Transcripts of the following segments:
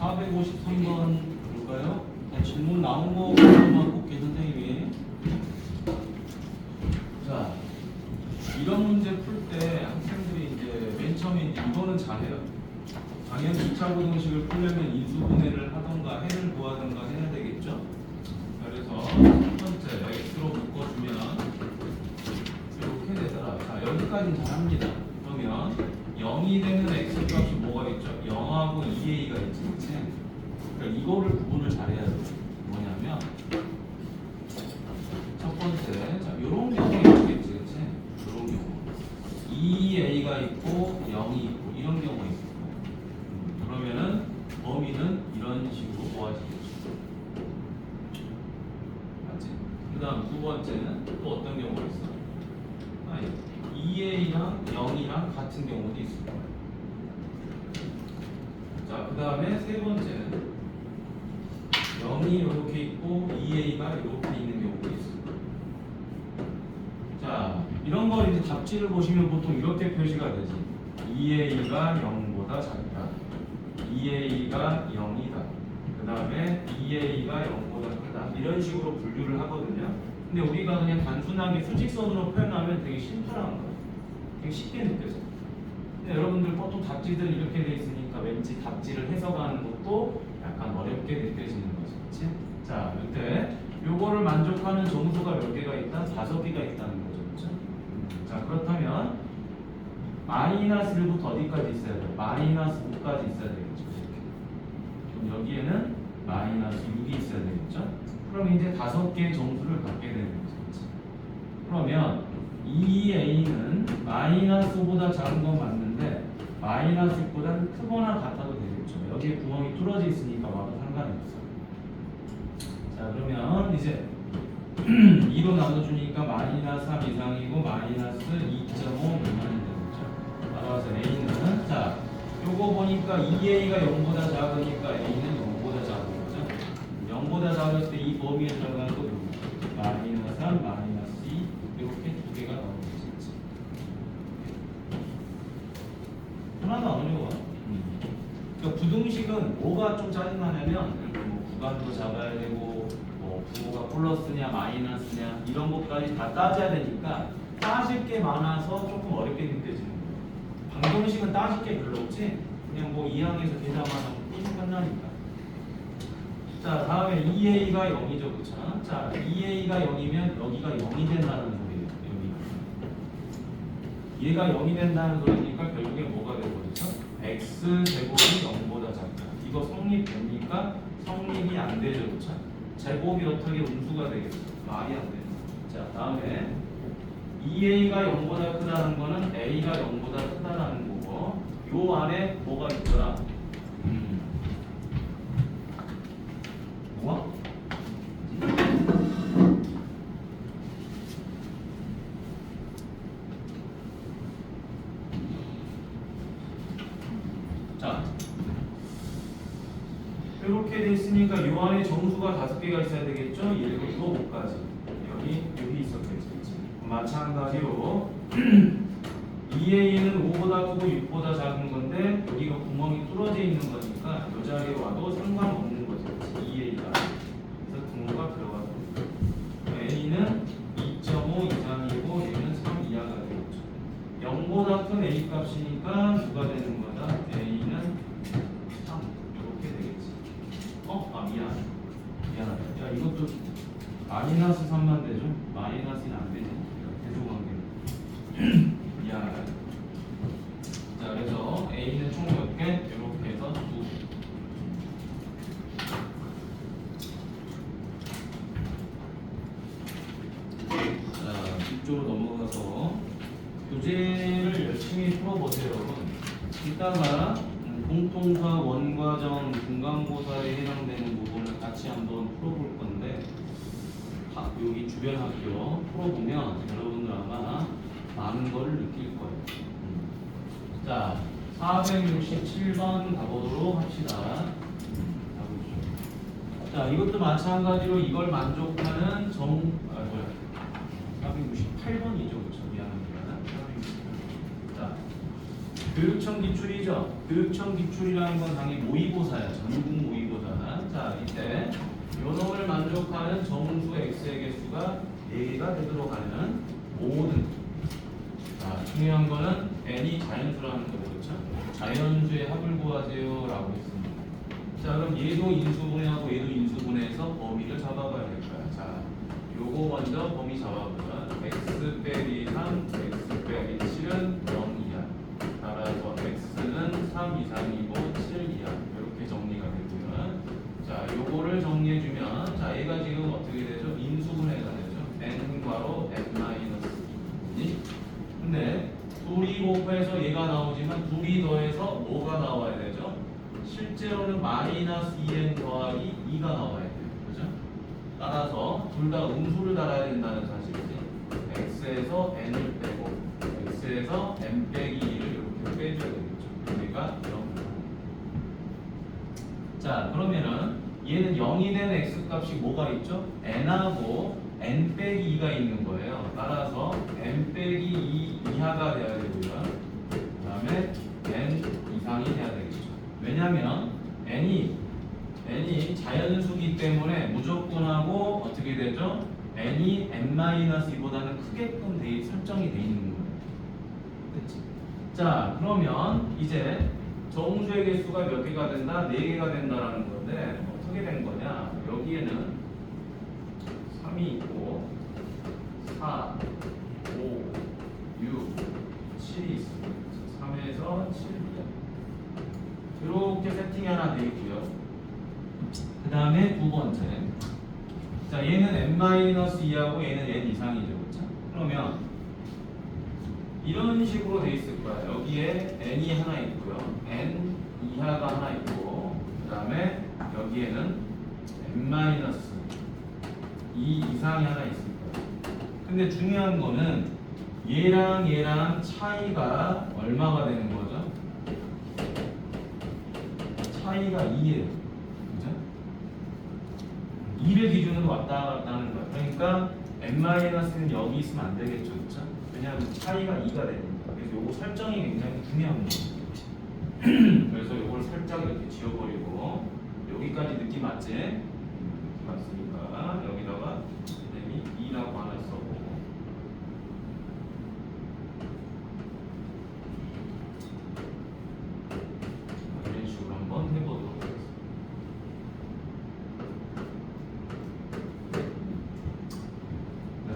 453번 볼까요? 질문 나온 거만 볼게 선생님이. 자, 이런 문제 풀 때 학생들이 이제 맨 처음에 이제 이거는 잘해요. 당연히 2차 고등식을 풀려면 인수분해를 하던가 해를 구하던가 해야 되겠죠? 그래서 첫 번째 x로 묶어주면 이렇게 되더라. 자, 여기까지는 잘합니다. 그러면 0이 되는 x값이 뭐가 있죠? 0하고 2a가 있지, 그치? 그러니까 이거를 구분을 잘해야 돼. 뭐냐면 첫 번째, 자, 요런 경우가 있겠지, 그치? 요런 경우 2a가 있고 0이 있고 이런 경우가 있을 거야. 그러면은 범위는 이런 식으로 모아지겠죠. 맞지? 그 다음 두 번째는 또 어떤 경우가 있어? 2a랑 0이랑 같은 경우도 있을 거야. 자, 그 다음에 세 번째는 0이 이렇게 있고 2a가 이렇게 있는 경우도 있을 거야. 자, 이런 걸 이제 답지를 보시면 보통 이렇게 표시가 되지. 2a가 0보다 작다. 2a가 0이다. 그 다음에 2a가 0보다 크다. 이런 식으로 분류를 하거든요. 근데 우리가 그냥 단순하게 수직선으로 표현하면 되게 심플한 거예요. 되게 쉽게 느껴져. 근데 여러분들 보통 답지들 이렇게 돼 있으니까 왠지 답지를 해석하는 것도 약간 어렵게 느껴지는 거죠. 그치? 자, 이때 요거를 만족하는 정수가 몇 개가 있다? 5개가 있다는 거죠. 그렇죠? 자, 그렇다면 마이너스 1부터 어디까지 있어야 돼요? 마이너스 5까지 있어야 되겠죠. 이렇게. 그럼 여기에는 마이너스 6이 있어야 되겠죠. 그럼 이제 5개의 정수를 갖게 되는 거죠. 그렇죠? 그러면 2a는 마이너스 5보다 작은 건 맞는데 마이너스 6보다는 크거나 같아도 되겠죠. 여기에 구멍이 뚫어져 있으니까 와도 상관이 없어요. 자, 그러면 이제 2로 나눠주니까 마이너스 3 이상이고 마이너스 2.5 미만이 되겠죠. 따라서 a는, 자, 요거 보니까 2a가 0보다 작으니까 a는 0보다 작은 거죠. 0보다 작을 때 이 범위에 들어가는 거 마이너스 3, 마이너스 2 이렇게 두 개가 나오는 거지. 하나도 안 어려워. 그러니까 부등식은 뭐가 좀 짜증나냐면 뭐 구간도 잡아야 되고 뭐 부호가 플러스냐 마이너스냐 이런 것까지 다 따져야 되니까 따질 게 많아서 조금 어렵게 느껴지는 거예요. 방정식은 따질 게 별로 없지. 그냥 뭐 2항에서 계산만 하면 끝나니까. 자, 다음에 2a가 0이죠, 그쵸? 자, 2a가 0이면 여기가 0이 된다는 소리예요. 얘가 0이 된다는 소리니까 결국에 뭐가 되거든요? x 제곱이 0보다 작다. 이거 성립됩니까? 성립이 안 되죠, 그쵸? 제곱이 어떻게 음수가 되겠어? 말이 안 돼요. 자, 다음에 2a가 0보다 크다는 거는 a가 0보다 크다라는 거고, 요 안에 뭐가 있더라? 뭐야? 자, 이렇게 돼 있으니까 요 안에 정수가 5개가 있어야 되겠죠? 1부터 5까지. 여기 있었겠지. 마찬가지로 2a는 5보다 크고 6보다 작은 건데 여기가 구멍이 뚫어져 있는 거니까 이 자리에 와도 상관없는 거죠. 2a가. 그래서 등호가 들어가고 a는 2.5 이상이고 얘는 3 이하가 되겠죠. 0보다 큰 a 값이니까 누가 되는 거다? a는 3 이렇게 되겠지. 미안하다. 야, 이것도 마이너스 3만 되죠? 마이너스는 안 되지. 대조관계. 미안하다. 자, 그래서 a는 총 몇 개? 이렇게 해서 2개. 자, 이쪽으로 넘어가서 교재를 열심히 풀어보세요, 여러분. 이따가 공통사, 원과정, 중간고사에 해당되는 부분을 같이 한번 풀어볼 건데 여기 주변 학교 풀어보면 여러분들 아마 많은 걸 느낄 거예요. 자, 467번 가보도록 합시다. 자, 이것도 마찬가지로 이걸 만족하는 468번이죠. 그렇죠? 미안합니다. 자, 교육청 기출이죠. 교육청 기출이라는 건 당연히 모의고사야. 전국 모의고사. 자, 이때 요 놈을 만족하는 정수 x의 개수가 4개가 되도록 하는 모든, 자, 중요한 거는 n이 자연수라는 거죠. 그렇죠? 자연수의 합을 구하세요 라고 했습니다. 자, 그럼 얘도 인수분해하고 얘도 인수분해해서 범위를 잡아봐야 될 거야. 자, 요거 먼저 범위 잡아보자. x 빼기 3, x 빼기 7은 0이야. 따라서 x는 3 이상이고 7 이하. 이렇게 정리가 되고요. 자, 요거를 정리해주면, 자, 얘가 지금 어떻게 되죠? 인수분해가 되죠. n과로 n-2. 근데 둘이 곱해서 얘가 나오지만 둘이 더해서 뭐가 나와야 되죠? 실제로는 마이너스 2n 더하기 2가 나와야 돼요. 그죠? 따라서 둘 다 음수를 달아야 된다는 사실이지. x에서 n을 빼고 x에서 n 빼기 2를 이렇게 빼줘야 되겠죠. 여기가 0. 자, 그러면은 얘는 0이 된 x 값이 뭐가 있죠? n하고 n 빼기 2가 있는 거예요. 따라서 n 빼기 2 이하가 돼야 되고요. 그 다음에 n 이상이 돼야 되겠죠. 왜냐면 n이 자연수기 때문에 무조건하고 어떻게 되죠? n이 n-2보다는 크게끔 설정이 돼 있는 거예요. 됐지? 자, 그러면 이제 정수의 개수가 몇 개가 된다? 4개가 된다라는 건데 어떻게 된 거냐? 여기에는 3이 있고 4, 5, 6, 7이 있습니다. 3에서 7이야. 이렇게 세팅이 하나 되어 있고요. 그 다음에 두 번째, 자, 얘는 n-2하고 얘는 n 이상이죠. 그렇죠? 그러면 이런 식으로 돼 있을 거야. 여기에 n이 하나 있고요, n 이하가 하나 있고, 그 다음에 여기에는 n-2 이상이 하나 있을 거야. 근데 중요한 거는 얘랑 차이가 얼마가 되는 거죠? 차이가 2예요. 그죠? 2를 기준으로 왔다 갔다 하는 거야. 그러니까 n-는 여기 있으면 안 되겠죠. 그렇죠? 왜냐하면 차이가 2가 되니까. 그래서 요거 설정이 굉장히 중요한 거예요. 그래서 요걸 살짝 이렇게 지워버리고, 여기까지 느낌 맞지? 느낌 맞으니까 여기다가 n 2라고 하나 써보고, 이런 식으로 한번 해보도록 하겠습니다.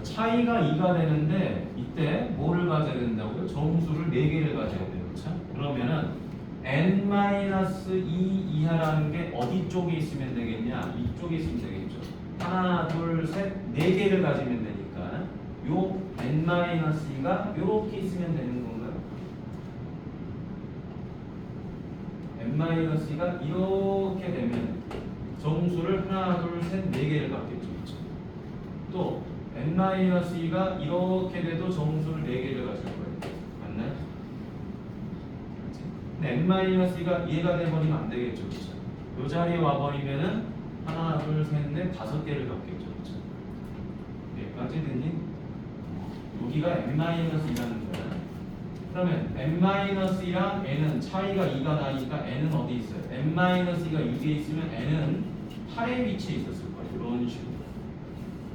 차이가 2가 되는데 이때 뭐를 가져야 된다고요? 정수를 4개를 가져야 돼요. 그렇죠? 그러면은 n-2 이하라는 게 어디 쪽에 있으면 되겠냐? 이쪽에 있으면 되겠죠. 하나, 둘, 셋, 4개를 가지면 되니까 요 n-2가 이렇게 있으면 되는 건가요? n-2가 이렇게 되면 정수를 하나, 둘, 셋, 4개를 갖겠죠. 그렇죠? 또 n-2가 이렇게 돼도 정수를 4개를 가질 거예요. 맞나요? 근데 n-2가 얘가 돼버리면 안 되겠죠. 그렇죠? 이 자리에 와버리면은 하나, 둘, 셋, 넷, 5개를 갖겠죠. 그렇죠? 여기까지 됐니? 여기가 n-2라는 거야. 그러면 n-2랑 n은 차이가 2가 나니까 n은 어디 있어요? n-2가 6에 있으면 n은 8에 위치해 있었을 거예요. 이런 식으로.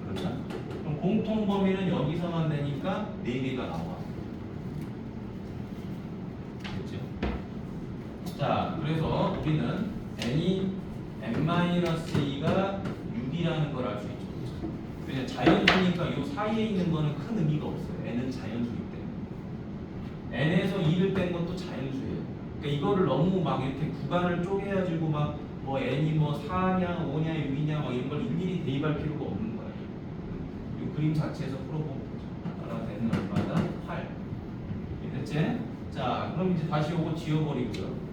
그렇죠? 그럼 공통 범위는 여기서만 되니까 4개가 나와. 됐죠? 자, 그래서 우리는 n이 n-2가 6이라는 걸 알 수 있죠. 그렇죠? 왜냐면 자연수니까 이 사이에 있는 거는 큰 의미가 없어요. n은 자연수이기 때문에. n에서 2를 뺀 것도 자연수예요. 그러니까 이거를 너무 막 이렇게 구간을 쪼개가지고 막 뭐 n이 뭐 4냐 5냐 6이냐 막 이런 걸 일일이 대입할 필요가 없는 거예요. 이 그림 자체에서 풀어보면 되죠. 따라서 n은 얼마다? 8. 됐지? 자, 그럼 이제 다시 요거 지워버리고요.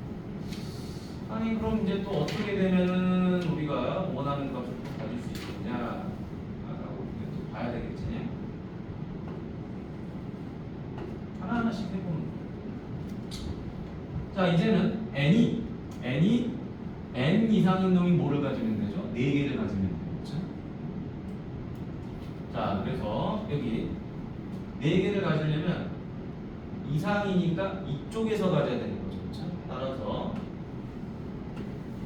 아니, 그럼 이제 또 어떻게 되면은 우리가 원하는 값을 또 가질 수 있겠냐 라고 또 봐야 되겠지. 하나하나씩 해보는 거예요. 자, 이제는 n이 n 이상인 놈이 뭐를 가지면 되죠? 4개를 가지면 되죠. 그렇죠? 자, 그래서 여기 4개를 가지려면 이상이니까 이쪽에서 가져야 되는 거죠. 그렇죠? 따라서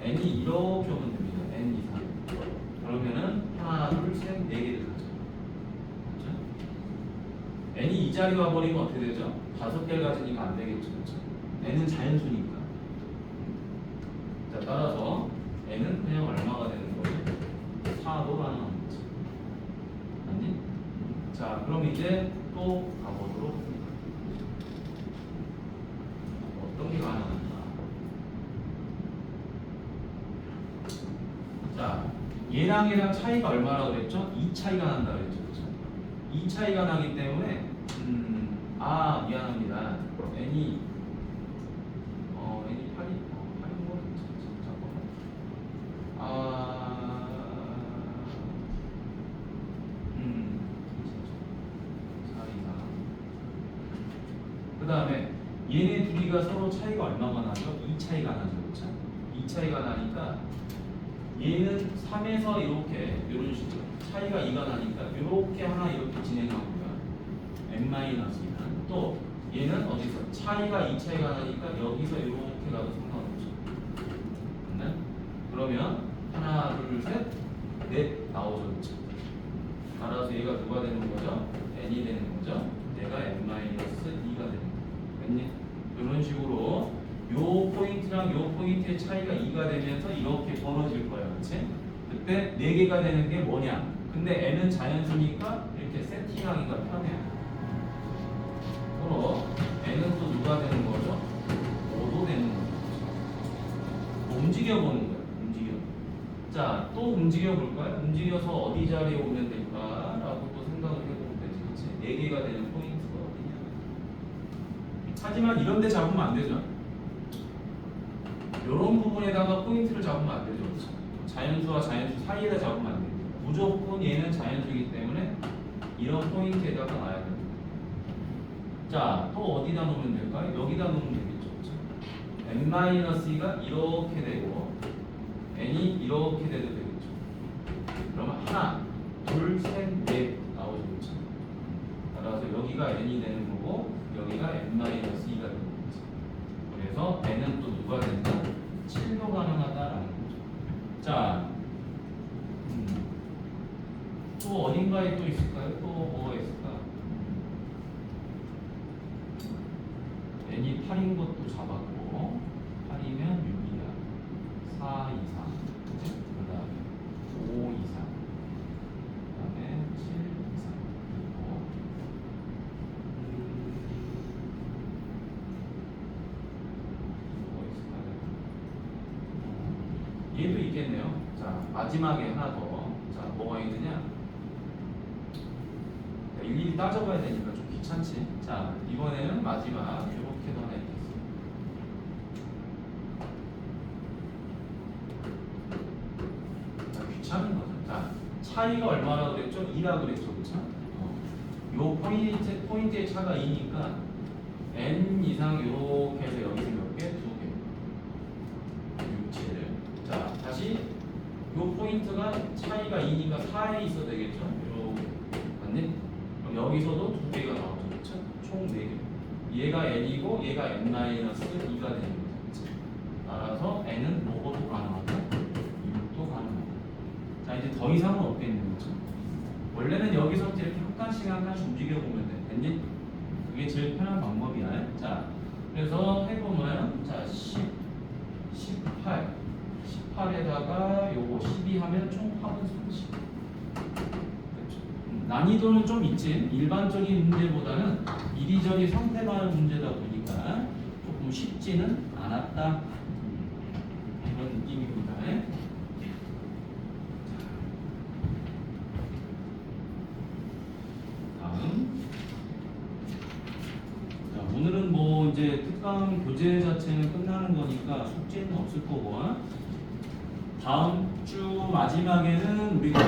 n이 이렇게 오면 됩니다. n 이상. 그러면은 하나, 둘, 셋, 네 개를 가져. 그렇죠? n이 이 자리 와버리면 어떻게 되죠? 5개를 가지니까 안 되겠죠. 그렇죠? n은 자연수니까. 자, 따라서 n은 그냥 얼마가 되는 거예요? 4도 가능한 거지. 맞니? 자, 그럼 이제 또 가보도록 합니다. 어떤 게 가능한가? 자, 얘랑 차이가 얼마라고 그랬죠? 2 차이가 난다 그랬죠. 그렇죠? 2 차이가 나기 때문에 미안합니다. n이 n이 8인 거 잠깐만. 4 이상. 그 다음에 얘네 둘이가 서로 차이가 얼마가 나죠? 2 차이가 나죠. 그렇죠? 2 차이가 나니까 얘는 3에서 이렇게 이런 식으로 차이가 2가 나니까 이렇게 하나 이렇게 진행하고요. n-2는 또 얘는 어디서 차이가 2 차이가 나니까 여기서 이렇게 가도 상관없죠. 네? 그러면 하나, 둘, 셋, 넷 나오죠. 그렇죠? 따라서 얘가 누가 되는 거죠? n이 되는 거죠. 얘가 n-2가 되는 거죠. 이런 식으로 요 포인트랑 요 포인트의 차이가 2가 되면서 이렇게 벌어질 거예요. 그렇지? 그때 4개가 되는 게 뭐냐? 근데 n은 자연수니까 이렇게 세팅하기가 편해요. 서로 n은 또 누가 되는 거죠? 5도 되는 거죠. 움직여 보는 거예요. 움직여. 자, 또 움직여 볼까요? 움직여서 어디 자리에 오면 될까라고 또 생각을 해보면 되지. 그렇지? 4개가 되는 포인트가 어디냐? 하지만 이런 데 잡으면 안 되죠. 이런 부분에다가 포인트를 잡으면 안 되죠. 그렇죠? 자연수와 자연수 사이에다 잡으면 안 됩니다. 무조건 얘는 자연수이기 때문에 이런 포인트에다가 놔야 됩니다. 자, 또 어디다 놓으면 될까요? 여기다 놓으면 되겠죠. 그렇죠? n-2가 이렇게 되고 n이 이렇게 돼도 되겠죠. 그러면 하나, 둘, 셋, 넷 나오죠. 그렇죠? 따라서 여기가 n이 되는 거고 여기가 n-2가 되는 거죠. 그래서 n은 또 누가 된다? 7도 가능하다라는 거죠. 자, 또 어딘가에 또 있을까요? 또 뭐가 있을까? n이 8인 것도 잡았고 8이면 6이야. 4 이상. 그 다음에 5 이상. 그 다음에 7 이상. 그리고 뭐가 있을까요? 얘도 있겠네요. 자, 마지막에 하나 더. 자, 뭐가 있느냐? 일일이 따져봐야 되니까 좀 귀찮지. 자, 이번에는 마지막 이렇게도 하나 있겠어요. 자, 귀찮은 거죠. 자, 차이가 얼마라고 그랬죠? 2라고 그랬죠. 그쵸? 요 포인트의 차가 2니까 n 이상 이렇게 해서 여기서 몇 개? 2개. 6, 7을. 자, 다시 요 포인트가 차이가 2니까 4에 있어도 되겠죠? 이렇게. 맞니? 그럼 여기서도 2개가 나오죠. 그렇죠? 총 4개. 얘가 n이고 얘가 n-2가 되는 거죠. 따라서 n은 뭐도 가능하고 6도 가능하고. 자, 이제 더 이상은 없겠는 거죠. 원래는 여기서부터 이렇게 한 칸씩 한 칸씩 움직여보면 돼. 됐니? 그게 제일 편한 방법이야. 자, 그래서 해보면 자, 10, 18 18에다가 요거 12 하면 총 합은 30. 그렇죠? 난이도는 좀 있지. 일반적인 문제보다는 이리저리 선택하는 문제다 보니까 조금 쉽지는 않았다. 이런 느낌입니다. 다음. 자, 오늘은 뭐 이제 특강 교재 자체는 끝나는 거니까 숙제는 없을 거고, 다음 주 마지막에는 우리가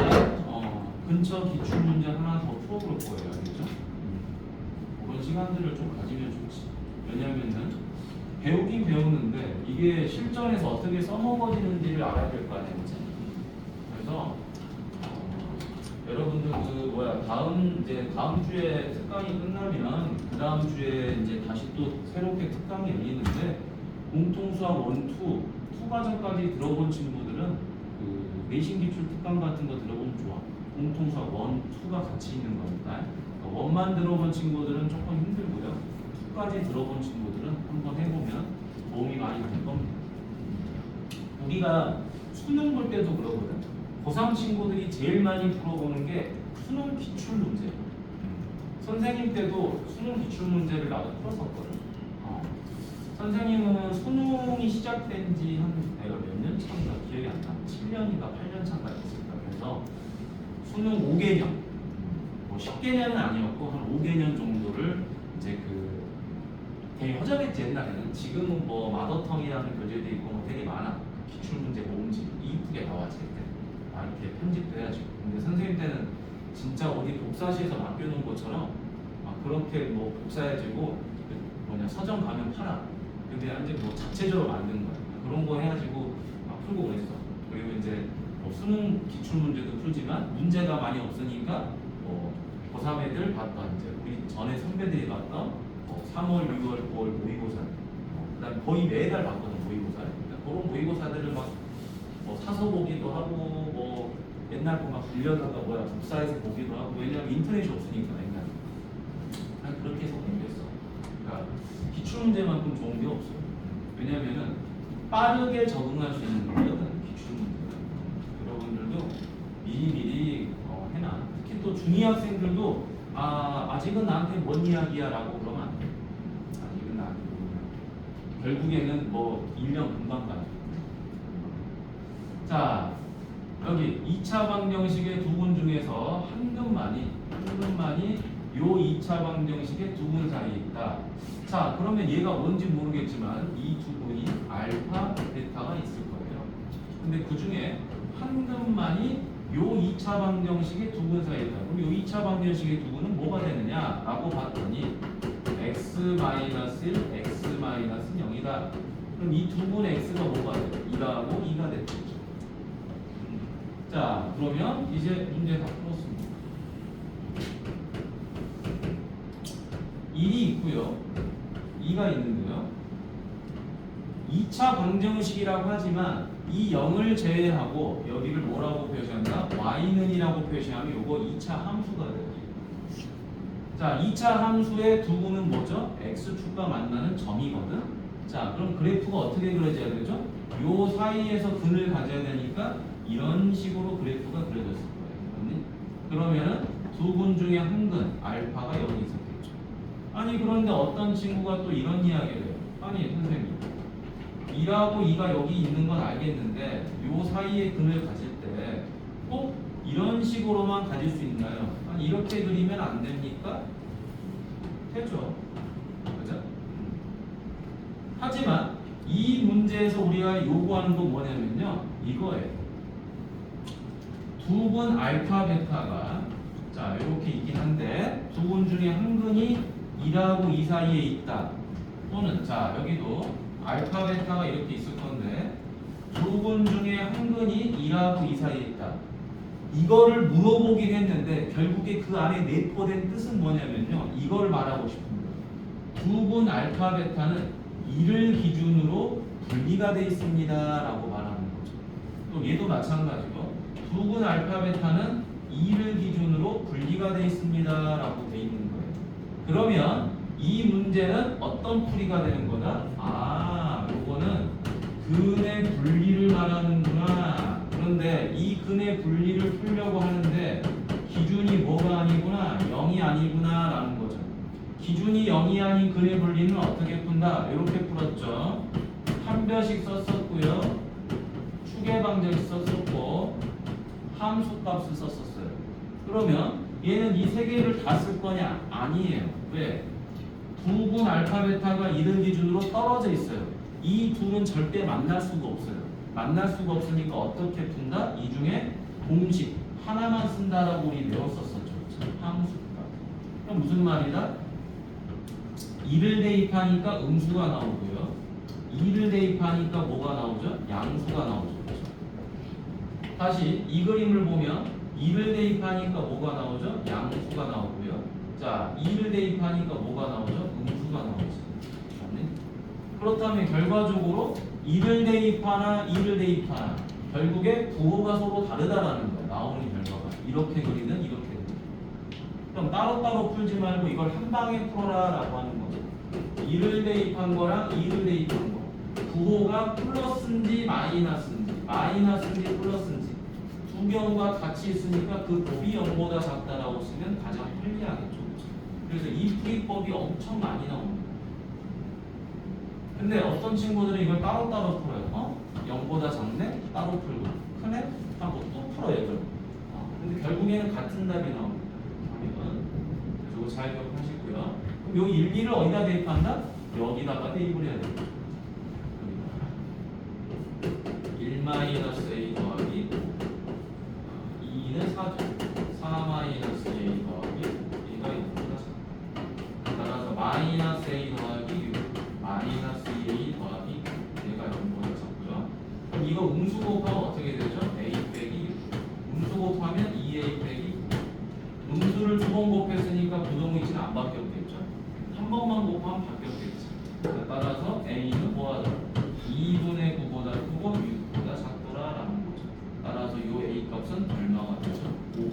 근처 기출 문제 하나 더 풀어볼 거예요. 알겠죠? 그런 시간들을 좀 가지면 좋지. 왜냐면은 배우긴 배우는데 이게 실전에서 어떻게 써먹어지는지를 알아야 될 거 아니에요. 그래서 여러분들 다음 주에 특강이 끝나면 그 다음 주에 이제 다시 또 새롭게 특강이 열리는데 공통수학 1, 2 과정까지 들어본 친구들은 그 내신 기출 특강 같은 거 들어보면 좋아. 공통수학 1, 2가 같이 있는 거니까. 원만 들어본 친구들은 조금 힘들고요. 2까지 들어본 친구들은 한번 해보면 도움이 많이 될 겁니다. 우리가 수능 볼 때도 그러거든. 고3 친구들이 제일 많이 풀어보는 게 수능 기출 문제. 선생님 때도 수능 기출 문제를 나도 풀었었거든. 선생님은 수능이 시작된 지 내가 몇 년 차인가 기억이 안 나. 7년인가 8년 차인가 됐을까. 그래서 수능 5개년, 뭐 10개년은 아니었고 한 5개년 정도를 이제 되게 허접했지 옛날에는. 지금은 뭐 마더텅이라는 교재도 있고 뭐 되게 많아. 기출 문제 모음집 이쁘게 나왔지 그때. 이렇게 편집도 해가지고. 근데 선생님 때는 진짜 어디 복사시에서 맡겨놓은 것처럼 그렇게 뭐 복사해주고 서점 가면 팔아. 근데 이제 뭐 자체적으로 만든 거야. 그런 거 해가지고 풀고 그랬어. 그리고 이제 수능 기출 문제도 풀지만 문제가 많이 없으니까 고3 애들 봤던 이제 우리 전에 선배들이 봤던 3월, 6월, 9월 모의고사. 그다음 거의 매달 봤거든 모의고사. 그러니까 그런 모의고사들을 막 사서 보기도 하고 뭐 옛날 거 막 빌려다가 복사해서 보기도 하고. 왜냐면 인터넷이 없으니까 옛날에. 난 그렇게 해서 공부했어. 그러니까 기출 문제만큼 좋은 게 없어요. 왜냐면은 빠르게 적응할 수 있는 거거든 기출 문제가. 여러분들도 미리미리 해놔. 특히 또 중이학생들도 아직은 나한테 뭔 이야기야라고 그러면 안 돼. 아직은 나한테 뭔 이야기. 결국에는 뭐 1년 금방 가죠. 자, 여기 2차 방정식의 두 분 중에서 한 근만이 요 2차 방정식의 두 분 사이에 있다. 자, 그러면 얘가 뭔지 모르겠지만 이 두 분이 알파, 베타가 있을 거예요. 근데 그 중에 한 근만이 요 2차 방정식의 두 분 사이에 있다. 그럼 요 2차 방정식의 두 분은 뭐가 되느냐? 라고 봤더니 x-1, x-0이다. 그럼 이 두 분의 x가 뭐가 돼요? 2하고 2가 됐죠. 자, 그러면 이제 문제 다 풀었습니다. 1이 있고요. 2가 있는데요. 2차 방정식이라고 하지만 이 0을 제외하고 여기를 뭐라고 표시한다? y는이라고 표시하면 이거 2차 함수가 돼요. 자, 2차 함수의 두 분은 뭐죠? x축과 만나는 점이거든. 자, 그럼 그래프가 어떻게 그려져야 되죠? 요 사이에서 근을 가져야 되니까 이런 식으로 그래프가 그려졌을 거예요. 그러면은 두 분 중에 한 근 알파가 여기 있었겠죠. 아니 그런데 어떤 친구가 또 이런 이야기를 해요. 아니 선생님 2하고 2가 여기 있는 건 알겠는데 요 사이에 근을 가질 때 꼭 이런 식으로만 가질 수 있나요? 아니 이렇게 그리면 안 됩니까? 되죠. 그죠? 하지만 이 문제에서 우리가 요구하는 건 뭐냐면요. 이거예요. 두 분 알파 베타가 자 이렇게 있긴 한데 두 분 중에 한 근이 2하고 2 사이에 있다. 또는 자 여기도 알파 베타가 이렇게 있을 건데 두 분 중에 한 근이 2하고 2 사이에 있다. 이거를 물어보긴 했는데 결국에 그 안에 내포된 뜻은 뭐냐면요. 이걸 말하고 싶은 거예요. 두 분 알파 베타는 2를 기준으로 분리가 되어 있습니다 라고 말하는 거죠. 또 얘도 마찬가지고 두 분 알파 베타는 2를 기준으로 분리가 되어 있습니다 라고 되어 있는 거예요. 그러면 이 문제는 어떤 풀이가 되는 거다? 요거는 근의 분리를 말하는구나. 그런데 이 근의 분리를 풀려고 하는데 기준이 뭐가 아니구나 0이 아니구나 라는 거죠. 기준이 0이 아닌 근의 분리는 어떻게 푼다? 이렇게 풀었죠. 판별식 썼었고요. 추계 방정식 썼었고 함수값을 썼었어요. 그러면 얘는 이 세 개를 다 쓸 거냐? 아니에요. 왜? 두 분 알파 베타가 1을 기준으로 떨어져 있어요. 이 둘은 절대 만날 수가 없어요. 만날 수가 없으니까 어떻게 푼다? 이 중에 공식 하나만 쓴다라고 우리 배웠었었죠. 함수값. 그럼 무슨 말이다? 2를 대입하니까 음수가 나오고요. 2를 대입하니까 뭐가 나오죠? 양수가 나오죠. 다시 이 그림을 보면 2를 대입하니까 뭐가 나오죠? 양수가 나오고요. 자, 2를 대입하니까 뭐가 나오죠? 음수가 나오죠. 맞네? 그렇다면 결과적으로 2를 대입하나 2를 대입하나 결국에 부호가 서로 다르다라는 거야. 나오는 결과가. 이렇게 그리든 이렇게 그리든. 그럼 따로따로 풀지 말고 이걸 한 방에 풀어라라고 하는 거죠. 2를 대입한 거랑 2를 대입한 거. 부호가 플러스인지 마이너스인지 플러스인지 두 경우가 같이 있으니까 그 곱이 0보다 작다라고 쓰면 가장 편리하겠죠. 그래서 이 풀이법이 엄청 많이 나옵니다. 근데 어떤 친구들은 이걸 따로따로 풀어요. 0보다 작네? 따로 풀고 크네? 하고 또 풀어요. 이걸. 근데 결국에는 같은 답이 나옵니다. 그래서 이거 잘 기억하시고요. 그럼 요 1, 2를 어디다 대입한다? 여기다가 대입을 해야 됩니다. 1-a 더하기 2는 4죠. 4-a 더하기 A가 0보다 작다. 따라서 -a 더하기 6, -2a 더하기 A가 0보다 작고요. 그럼 이거 음수 곱하면 어떻게 되죠? a 빼기 6. 음수 곱하면 2a 빼기 9. 음수를 두 번 곱했으니까 부동위치는 안 바뀌었겠죠? 한 번만 곱하면 바뀌었겠죠. 따라서 a는 뭐하다? 2분의 9보다 크고 6보다 작더라라는 거죠. 따라서 이 a 값은 얼마가 되죠? 5. 이렇게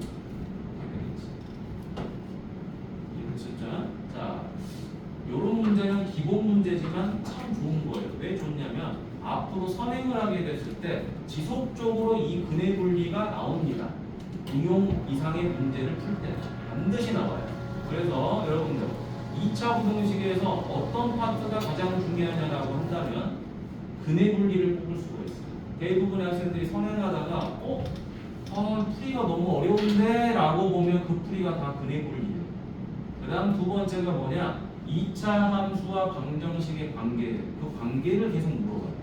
되겠지. 이해되셨죠? 자, 요런 문제는 기본 문제지만 참 좋은 거예요. 왜 좋냐면 앞으로 선행을 하게 됐을 때 지속적으로 이 근해 분리가 나옵니다. 응용 이상의 문제를 풀 때 반드시 나와요. 그래서 여러분들 2차 부등식에서 어떤 파트가 가장 중요하냐라고 한다면 근해 분리를 뽑을 수가 있어요. 대부분의 학생들이 선행하다가 풀이가 너무 어려운데 라고 보면 그 풀이가 다 근해 분리예요. 그 다음 두 번째가 뭐냐, 2차 함수와 방정식의 관계, 그 관계를 계속 물어봐요.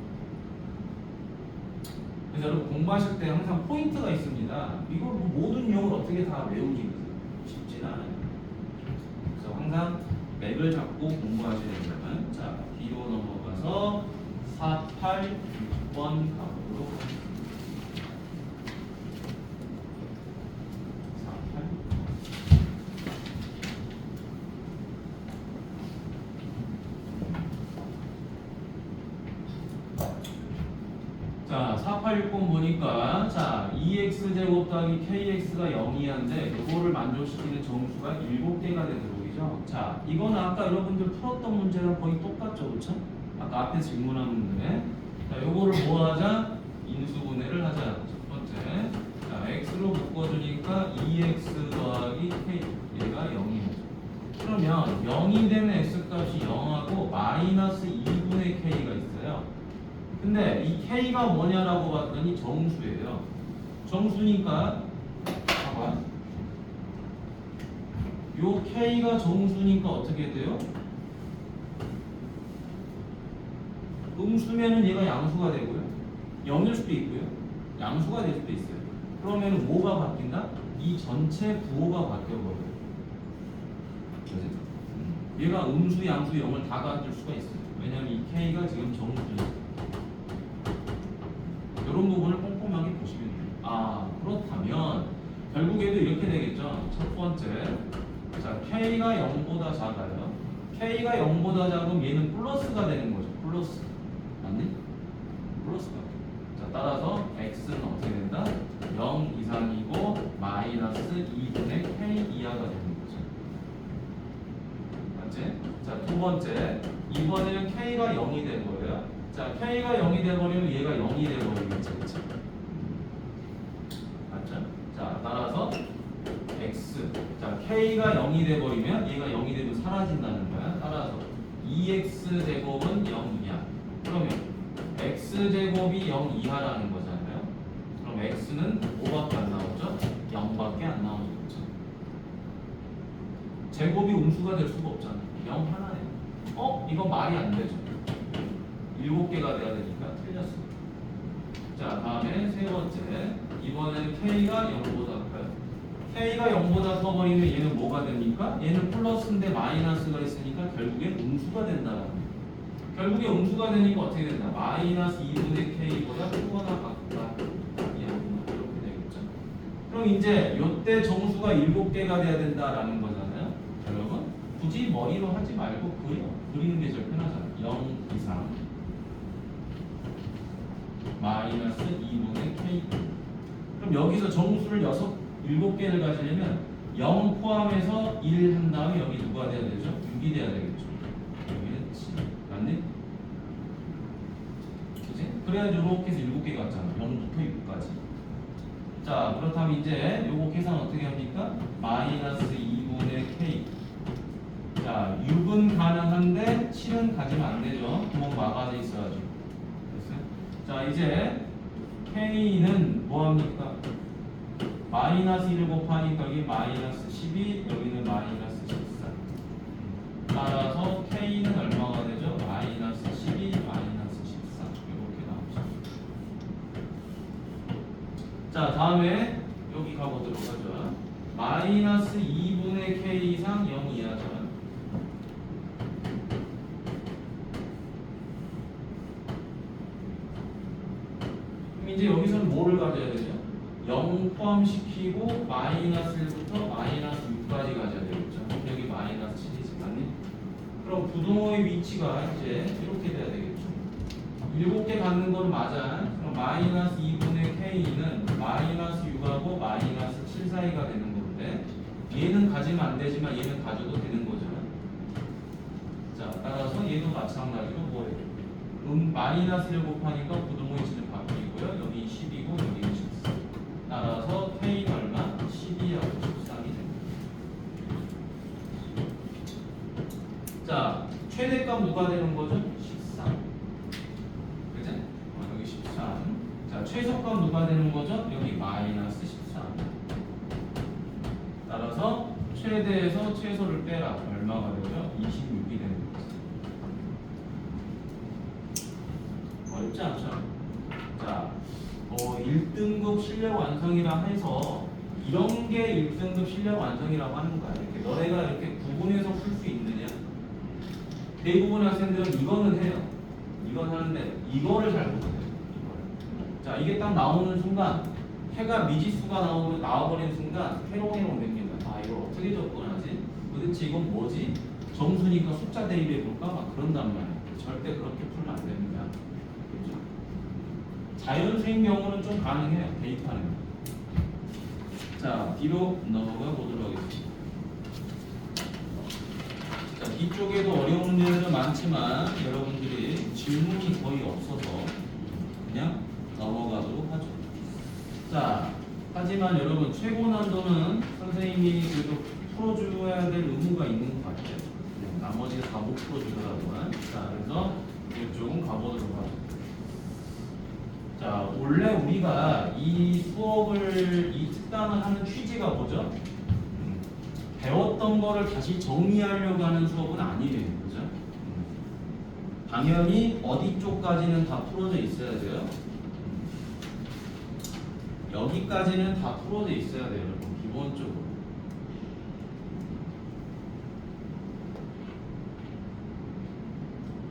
그래서 여러분 공부하실 때 항상 포인트가 있습니다. 이걸 뭐 모든 용어를 어떻게 다 외우기 쉽지는 않아요. 그래서 항상 맥을 잡고 공부하셔야 되면, 자, 뒤로 넘어가서 4, 8, 6번 가보도록 하겠습니다. 4, 8. 자, 4, 8, 6번 보니까, 자, 2x제곱 더하기 kx가 0이한데 이거를 만족시키는 정수가 7개가 되도록이죠. 자, 이거는 아까 여러분들 풀었던 문제랑 거의 똑같죠, 그렇죠? 아까 앞에 질문한 문제. 자, 요거를 뭐 하자? 인수분해를 하자. 첫 번째. 자, x로 묶어주니까 2x 더하기 k. 얘가 0이죠. 그러면 0이 되는 x값이 0하고 마이너스 2분의 k가 있어요. 근데 이 k가 뭐냐라고 봤더니 정수예요. 정수니까, 봐봐. 요 k가 정수니까 어떻게 돼요? 음수면은 얘가 양수가 되고요. 0일 수도 있고요. 양수가 될 수도 있어요. 그러면 뭐가 바뀐다? 이 전체 부호가 바뀌어버려요. 그치? 얘가 음수, 양수, 0을 다 가질 수가 있어요. 왜냐면 이 k가 지금 정수니까. 이런 부분을 꼼꼼하게 보시면 돼요. 그렇다면 결국에도 이렇게 되겠죠. 첫 번째, 자, k가 0보다 작아요. k가 0보다 작으면 얘는 플러스가 되는 거죠. 플러스. 맞니? 플러스가. 자, 따라서 x는 어떻게 된다? 0 이상이고 마이너스 2분의 k 이하가 되는 거죠. 맞지? 자, 두 번째, 이번에는 k가 0이 된 거예요. 자, k가 0이 돼버리면 얘가 0이 돼버리겠죠. 그쵸? 맞죠? 자, 따라서 x. 자, k가 0이 돼버리면 얘가 0이 되면 사라진다는 거야. 따라서 2x 제곱은 0 이하. 그러면 x 제곱이 0 이하라는 거잖아요. 그럼 x는 5밖에 안 나오죠? 0밖에 안 나오죠. 제곱이 음수가 될 수가 없잖아요. 0 하나예요. 이건 말이 안 되죠. 7개가 돼야 되니까 틀렸습니다. 자, 다음에 세 번째. 이번에는 k가 0보다 커요. k가 0보다 커버리면 얘는 뭐가 됩니까? 얘는 플러스인데 마이너스가 있으니까 결국엔 음수가 된다는 거예요. 결국에 음수가 되니까 어떻게 된다? 마이너스 2분의 k보다 크거나 같다. 이렇게 되겠죠. 그럼 이제 요때 정수가 7개가 돼야 된다라는 거잖아요. 여러분 굳이 머리로 하지 말고 그리는 게 제일 편하잖아요. 0 이상 마이너스 2분의 k. 그럼 여기서 정수를 7개를 가지려면 0 포함해서 1 한 다음에 여기 누가 돼야 되죠? 6이 돼야 되겠죠. 여기는 7. 맞니? 그치? 그래야지 이렇게 해서 7개 같잖아. 0부터 6까지. 자, 그렇다면 이제 요거 계산 어떻게 합니까? 마이너스 2분의 k. 자, 6은 가능한데 7은 가지면 안 되죠. 구멍 막아져 있어야죠. 됐어요? 자, 이제 k는 뭐합니까? 마이너스 1을 곱하니까 여기 마이너스 12, 여기는 마이너스 14. 따라서 k는 얼마가 되죠? 마이너스 12, 마이너스 14. 이렇게 나오죠. 자, 다음에 여기 가보도록 하죠. 마이너스 2분의 k 이상 0 이하죠. 그럼 이제 여기서는 뭐를 가져야 되죠? 0 포함시키고 마이너스 1부터 마이너스 6까지 가져야 되겠죠. 여기 마이너스 7이지, 맞니? 그럼 부동호의 위치가 이제 이렇게 돼야 되겠죠. 7개 갖는 건 맞아. 그럼 마이너스 2분의 k는 마이너스 6하고 마이너스 7 사이가 되는 건데 얘는 가지면 안 되지만 얘는 가져도 되는 거죠. 자, 따라서 얘도 마찬가지로 뭐예요? 마이너스 1 곱하니까 부동호의 위치는 바뀌고요. 여기 10이고 여기 14. 따라서 k는 얼마? 12하고 13이 됩니다. 자, 최대값 누가 되는 거죠? 13. 그죠? 여기 13. 자, 최소값 누가 되는 거죠? 여기 마이너스 13. 따라서 최대에서 최소를 빼라. 얼마가 되죠? 26이 되는 거죠. 어렵지 않죠? 자, 1등급 실력 완성이라 해서 이런 게 1등급 실력 완성이라고 하는 거야. 이렇게 너네가 이렇게 구분해서 풀 수 있느냐? 대부분 학생들은 이거는 해요. 이건 하는데 이거를 잘 못해요. 이걸. 자, 이게 딱 나오는 순간 해가 미지수가 나와버리는 순간 해롱해롱 됩니다. 아, 이걸 어떻게 접근하지? 도대체 이건 뭐지? 정수니까 숫자 대입해볼까? 막 그런단 말이에요. 절대 그렇게 풀면 안 됩니다. 그렇죠? 자연수인 경우는 좀 가능해요. 대입하는 거. 자, 뒤로 넘어가 보도록 하겠습니다. 자, 뒤쪽에도 어려운 문제들은 많지만 여러분들이 질문이 거의 없어서 그냥 넘어가도록 하죠. 자, 하지만 여러분 최고 난도는 선생님이 그래도 풀어줘야 될 의무가 있는 것 같아요. 나머지는 다 못 풀어주더라고요. 자, 그래서 이쪽은 가보도록 하죠. 자, 원래 우리가 이 수업을, 이 특강을 하는 취지가 뭐죠? 배웠던 거를 다시 정리하려고 하는 수업은 아니에요. 그죠? 당연히 어디 쪽까지는 다 풀어져 있어야 돼요. 여기까지는 다 풀어져 있어야 돼요. 여러분, 기본적으로.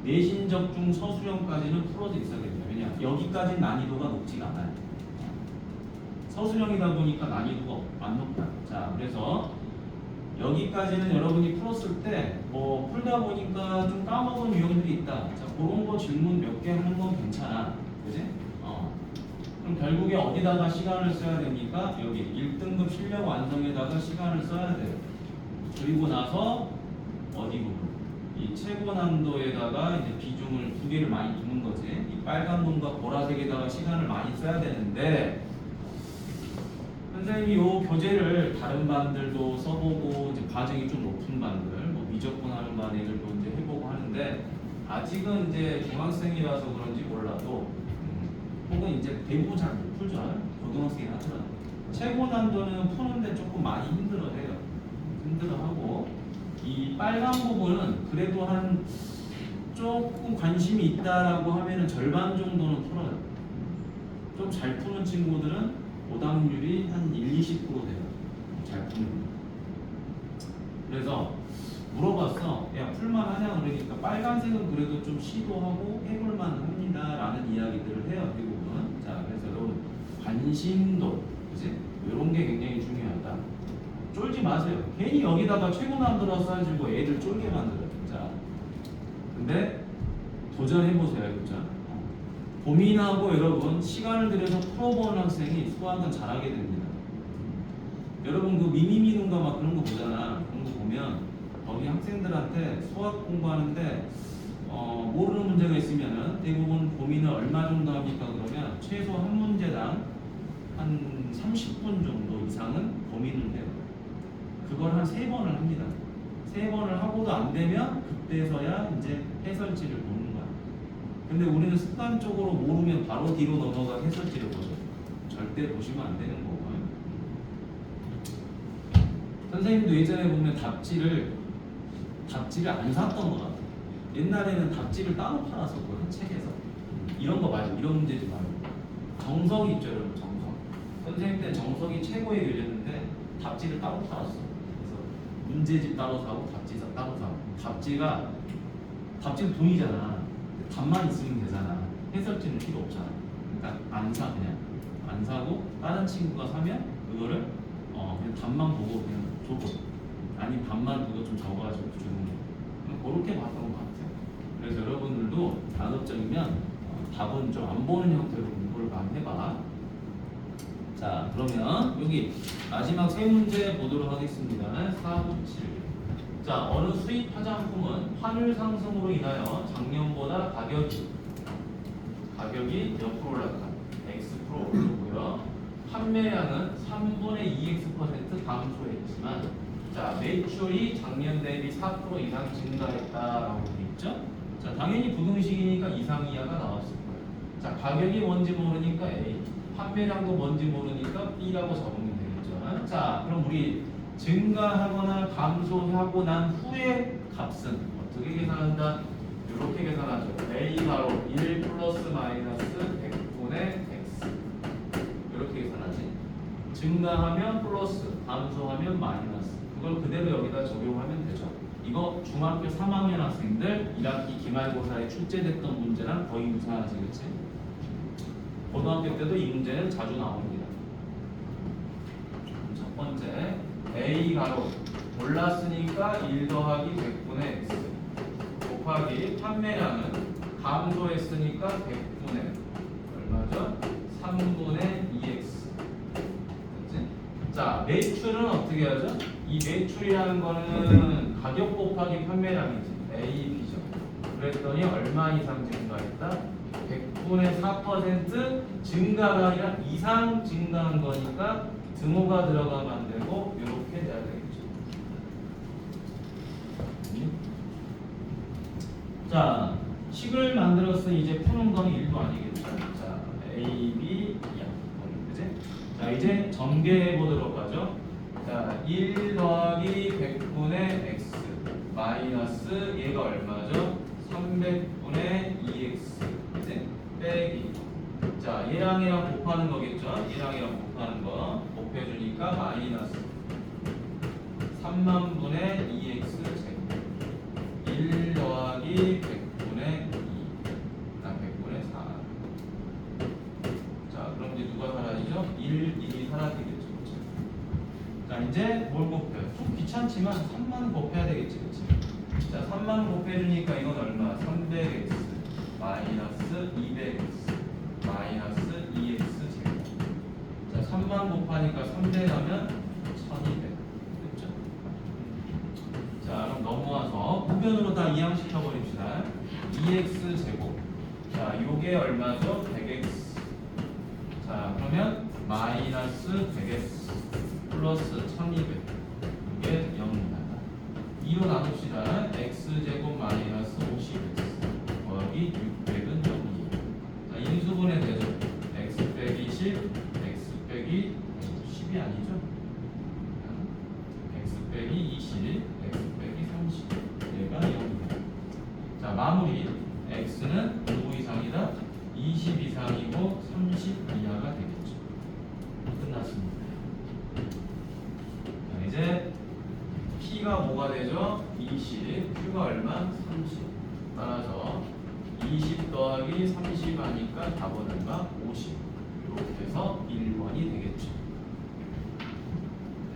내신 적중 서술형까지는 풀어져 있어야 됩니다. 왜냐? 여기까지 난이도가 높지가 않아요. 서술형이다 보니까 난이도가 안 높다. 자, 그래서 여기까지는 여러분이 풀었을 때 뭐 풀다 보니까 좀 까먹은 유형들이 있다. 자, 그런 거 질문 몇 개 하는 건 괜찮아. 그지? 그럼 결국에 어디다가 시간을 써야 됩니까? 여기 1등급 실력 완성에다가 시간을 써야 돼요. 그리고 나서 어디 부분? 이 최고 난도에다가 이제 비중을 2개를 많이 두는 거지. 이 빨간 놈과 보라색에다가 시간을 많이 써야 되는데 선생님이 요 교재를 다른 반들도 써보고 이제 과정이 좀 높은 반들, 뭐 미적분하는 반 애들도 이제 해보고 하는데 아직은 이제 중학생이라서 그런지 몰라도 혹은 이제 대부분 잘 못 풀죠. 고등학생이 하더라도 최고 난도는 푸는데 조금 많이 힘들어해요. 힘들어하고 이 빨간 부분은 그래도 한 조금 관심이 있다라고 하면은 절반 정도는 풀어요. 좀 잘 푸는 친구들은 오답률이 한 1-20% 돼요. 잘 푸는. 그래서 물어봤어. 야, 풀만하냐? 그러니까 빨간색은 그래도 좀 시도하고 해볼만 합니다 라는 이야기들을 해요. 대부분. 자, 그래서 여러분 관심도, 그치? 이런 게 굉장히 중요하다. 쫄지 마세요. 괜히 여기다가 최고 만들어 써가지고 애들 쫄게 만들어요. 자, 근데 도전해보세요. 진짜. 고민하고 여러분 시간을 들여서 풀어보는 학생이 수학은 잘하게 됩니다. 여러분 그 미니미눈가 막 그런 거 보잖아. 그런 거 보면 거기 학생들한테 수학 공부하는데 모르는 문제가 있으면은 대부분 고민을 얼마 정도 합니까? 그러면 최소 한 문제당 한 30분 정도 이상은 고민을 해요. 그걸 한 3번을 합니다. 3번을 하고도 안 되면 그때서야 이제 해설지를 보는 거야. 근데 우리는 습관적으로 모르면 바로 뒤로 넘어가 해설지를 보죠. 절대 보시면 안 되는 거고. 선생님도 예전에 보면 답지를 안 샀던 것 같아요. 옛날에는 답지를 따로 팔았었거든, 책에서. 이런 거 말고, 이런 문제지 말고. 정석이 있죠, 여러분, 정석. 선생님 때 정석이 최고의 교재였는데 답지를 따로 팔았어. 그래서 문제집 따로 사고 답지 따로 사고. 답지는 돈이잖아. 답만 있으면 되잖아. 해설지는 필요 없잖아. 그러니까 안 사, 그냥. 안 사고 다른 친구가 사면 그거를 그냥 답만 보고 그냥 줘버려. 아니 답만 그거 좀 적어가지고 주는 거. 그렇게 봤던 것 같아요. 그래서 여러분들도 가급적이면 답은 좀 안 보는 형태로 공부를 많이 해봐. 자, 그러면 여기 마지막 세 문제 보도록 하겠습니다. 4, 9, 7. 자, 어느 수입 화장품은 환율 상승으로 인하여 작년보다 가격이 몇 프로 올랐다? X% 오르고요. 판매량은 3분의 2X% 감소했지만, 자, 매출이 작년 대비 4% 이상 증가했다라고 되어 있죠. 자, 당연히 부등식이니까 이상 이하가 나왔을 거예요. 자, 가격이 뭔지 모르니까 A, 판매량도 뭔지 모르니까 B라고 적으면 되겠죠. 자, 그럼 우리 증가하거나 감소하고 난 후의 값은 어떻게 계산한다? 이렇게 계산하죠. A 바로 1 플러스 마이너스 100분의 X. 이렇게 계산하지. 증가하면 플러스, 감소하면 마이너스. 그걸 그대로 여기다 적용하면 되죠. 이거 중학교 3학년 학생들 1학기 기말고사에 출제됐던 문제랑 거의 유사하지, 그치? 고등학교 때도 이 문제는 자주 나옵니다. 첫 번째, A 가로 올랐으니까 1 더하기 100분의 X 곱하기 판매량은 감소했으니까 100분의 얼마죠? 3분의 2X. 그치? 자, 매출은 어떻게 하죠? 이 매출이라는 거는 가격 곱하기 판매량이지. A, B죠. 그랬더니 얼마 이상 증가했다? 100분의 4% 증가가 아니라 이상 증가한 거니까 등호가 들어가면 안 되고 이렇게 돼야 되겠죠. 자, 식을 만들었으니 이제 푸는 건 1도 아니겠죠. 자, A, B, 그지? 자, 이제 전개해 보도록 하죠. 자, 1 더하기 100분의 X 마이너스 얘가 얼마죠? 300분의 2X. 그지? 빼기. 자, 얘랑 곱하는 거겠죠? 얘랑 곱하는 거 곱해주니까 마이너스 3만분의 2x 제곱 1 더하기 100분의 2 100분의 4. 자, 그럼 이제 누가 사라지죠? 1이 사라지겠죠. 그렇죠? 자, 이제 뭘 곱해요? 좀 귀찮지만 3만 곱해야 되겠지. 그렇지? 자, 3만 곱해주니까 이건 얼마? 300x 마이너스 200x 마이너스 2x 제곱. 자, 3만 곱하니까 300 하면 1200. 됐죠? 자, 그럼 넘어와서 부변으로 다 이항시켜 버립시다. 2x 제곱. 자, 요게 얼마죠? 100x. 자, 그러면 마이너스 100x 플러스 1200. 이게 0입니다. 2로 나눕시다. x제곱 마이너스 50x 더하기 600은 0이에요. 자, 인수분해 되죠. x 빼기 10, x 빼기 10이 아니죠. x 빼기 20, x 빼기 30. 얘가 0입니다. 자, 마무리. x는 누구 이상이다? 20 이상이고 30 이하가 되겠죠. 끝났습니다. 자, 이제 P가 뭐가 되죠? 20, Q가 얼마? 30. 따라서 20 더하기 30 하니까 답은 얼마? 50. 이렇게 해서 1번이 되겠죠.